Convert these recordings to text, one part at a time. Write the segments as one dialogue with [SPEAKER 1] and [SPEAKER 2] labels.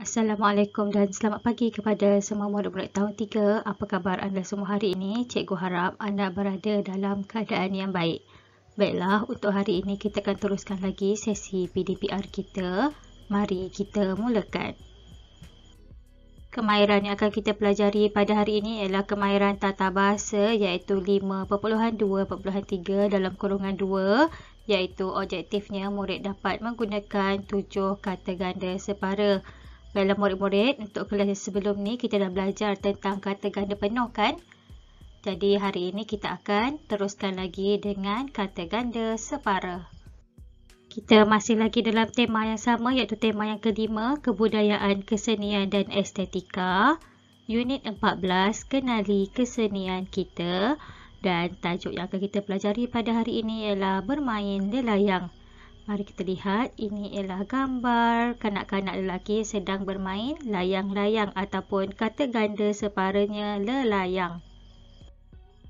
[SPEAKER 1] Assalamualaikum dan selamat pagi kepada semua murid-murid tahun 3. Apa khabar anda semua hari ini? Cikgu harap anda berada dalam keadaan yang baik. Baiklah, untuk hari ini kita akan teruskan lagi sesi PDPR kita. Mari kita mulakan. Kemahiran yang akan kita pelajari pada hari ini ialah kemahiran tata bahasa iaitu 5.2.3 dalam kurungan 2, iaitu objektifnya murid dapat menggunakan 7 kata ganda separa. Baiklah murid-murid, untuk kelas sebelum ni kita dah belajar tentang kata ganda penuh kan? Jadi hari ini kita akan teruskan lagi dengan kata ganda separa. Kita masih lagi dalam tema yang sama iaitu tema yang kelima, kebudayaan, kesenian dan estetika. Unit 14, kenali kesenian kita. Dan tajuk yang akan kita pelajari pada hari ini ialah bermain lelayang. Mari kita lihat, ini ialah gambar kanak-kanak lelaki sedang bermain layang-layang ataupun kata ganda separanya lelayang.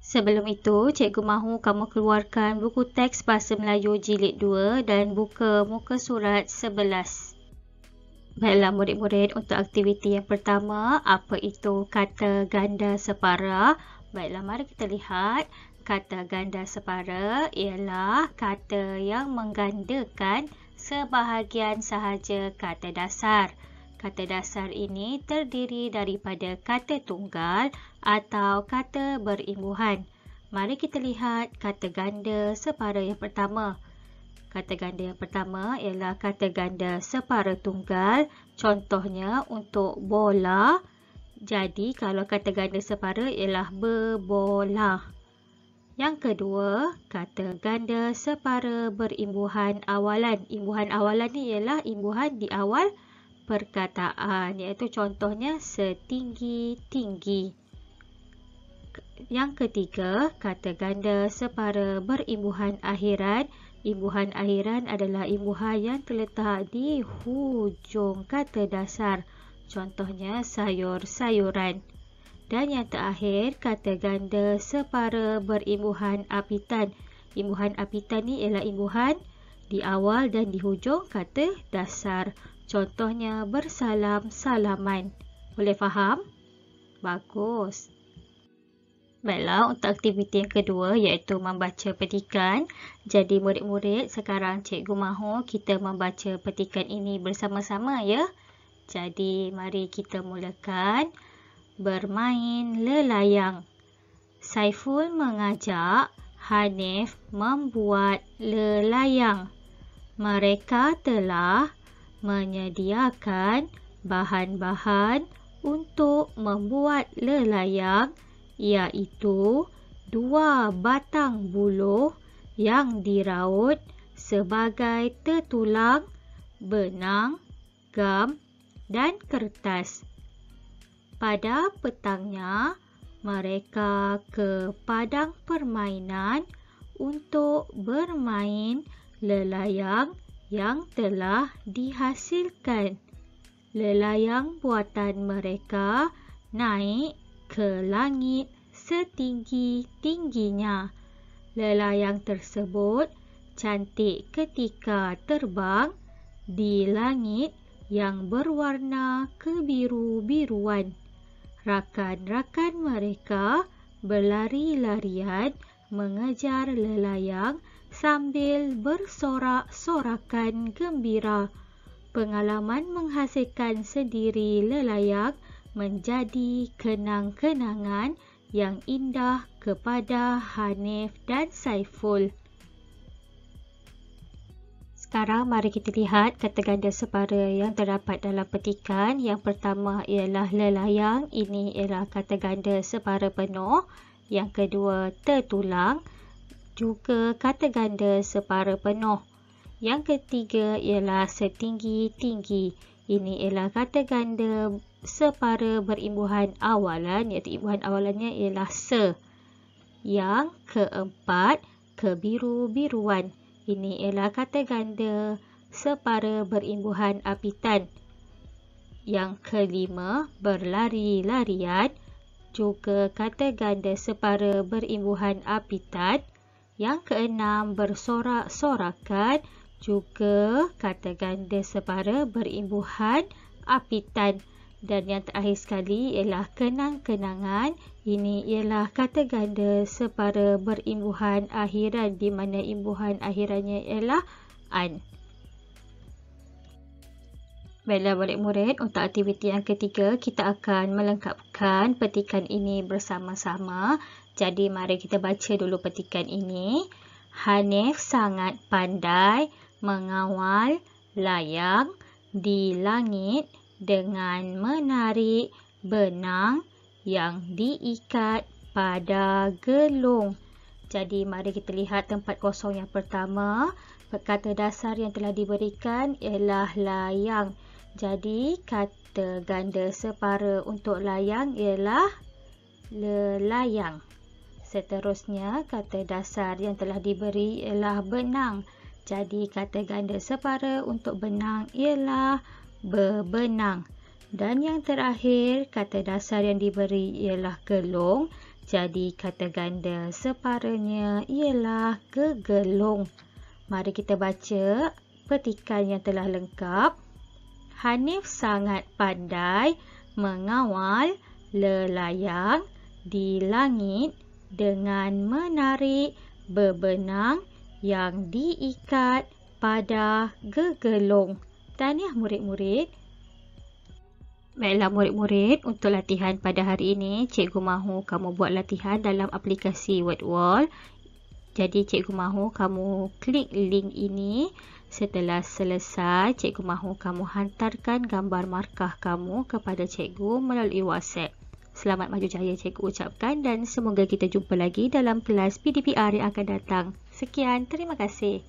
[SPEAKER 1] Sebelum itu, cikgu mahu kamu keluarkan buku teks Bahasa Melayu Jilid 2 dan buka muka surat 11. Baiklah murid-murid, untuk aktiviti yang pertama, apa itu kata ganda separa? Baiklah, mari kita lihat. Kata ganda separa ialah kata yang menggandakan sebahagian sahaja kata dasar. Kata dasar ini terdiri daripada kata tunggal atau kata berimbuhan. Mari kita lihat kata ganda separa yang pertama. Kata ganda yang pertama ialah kata ganda separa tunggal. Contohnya untuk bola. Jadi kalau kata ganda separa ialah berbola. Yang kedua, kata ganda separa berimbuhan awalan. Imbuhan awalan ni ialah imbuhan di awal perkataan, iaitu contohnya setinggi-tinggi. Yang ketiga, kata ganda separa berimbuhan akhiran. Imbuhan akhiran adalah imbuhan yang terletak di hujung kata dasar. Contohnya sayur-sayuran. Dan yang terakhir, kata ganda separa berimbuhan apitan. Imbuhan apitan ni ialah imbuhan di awal dan di hujung kata dasar. Contohnya bersalam-salaman. Boleh faham? Bagus. Baiklah, untuk aktiviti yang kedua iaitu membaca petikan. Jadi murid-murid, sekarang cikgu mahu kita membaca petikan ini bersama-sama ya. Jadi mari kita mulakan. Bermain lelayang. Saiful mengajak Hanif membuat lelayang. Mereka telah menyediakan bahan-bahan untuk membuat lelayang, iaitu 2 batang buluh yang diraut sebagai tertulang, benang, gam dan kertas. Pada petangnya, mereka ke padang permainan untuk bermain lelayang yang telah dihasilkan. Lelayang buatan mereka naik ke langit setinggi-tingginya. Lelayang tersebut cantik ketika terbang di langit yang berwarna kebiru-biruan. Rakan-rakan mereka berlari-larian mengejar lelayang sambil bersorak-sorakan gembira. Pengalaman menghasilkan sendiri lelayang menjadi kenang-kenangan yang indah kepada Hanif dan Saiful. Sekarang mari kita lihat kata ganda separa yang terdapat dalam petikan. Yang pertama ialah lelayang. Ini ialah kata ganda separa penuh. Yang kedua tertulang. Juga kata ganda separa penuh. Yang ketiga ialah setinggi-tinggi. Ini ialah kata ganda separa berimbuhan awalan, iaitu imbuhan awalannya ialah se. Yang keempat, kebiru-biruan. Ini ialah kata ganda separa berimbuhan apitan. Yang kelima, berlari-larian. Juga kata ganda separa berimbuhan apitan. Yang keenam, bersorak-sorakan. Juga kata ganda separa berimbuhan apitan. Dan yang terakhir sekali ialah kenang-kenangan. Ini ialah kata ganda separa berimbuhan akhiran, di mana imbuhan akhirannya ialah an. Baiklah murid-murid, untuk aktiviti yang ketiga, kita akan melengkapkan petikan ini bersama-sama. Jadi mari kita baca dulu petikan ini. Hanif sangat pandai mengawal layang di langit dengan menarik benang yang diikat pada gelung. Jadi mari kita lihat tempat kosong yang pertama. Kata dasar yang telah diberikan ialah layang. Jadi kata ganda separa untuk layang ialah lelayang. Seterusnya kata dasar yang telah diberi ialah benang. Jadi kata ganda separa untuk benang ialah bebenang. Dan yang terakhir, kata dasar yang diberi ialah gelung. Jadi kata ganda separanya ialah gegelung. Mari kita baca petikan yang telah lengkap. Hanif sangat pandai mengawal lelayang di langit dengan menarik bebenang yang diikat pada gegelung. Tahniah murid-murid. Baiklah murid-murid, untuk latihan pada hari ini, cikgu mahu kamu buat latihan dalam aplikasi WordWall. Jadi cikgu mahu kamu klik link ini. Setelah selesai, cikgu mahu kamu hantarkan gambar markah kamu kepada cikgu melalui WhatsApp. Selamat maju jaya cikgu ucapkan, dan semoga kita jumpa lagi dalam kelas PDPR yang akan datang. Sekian, terima kasih.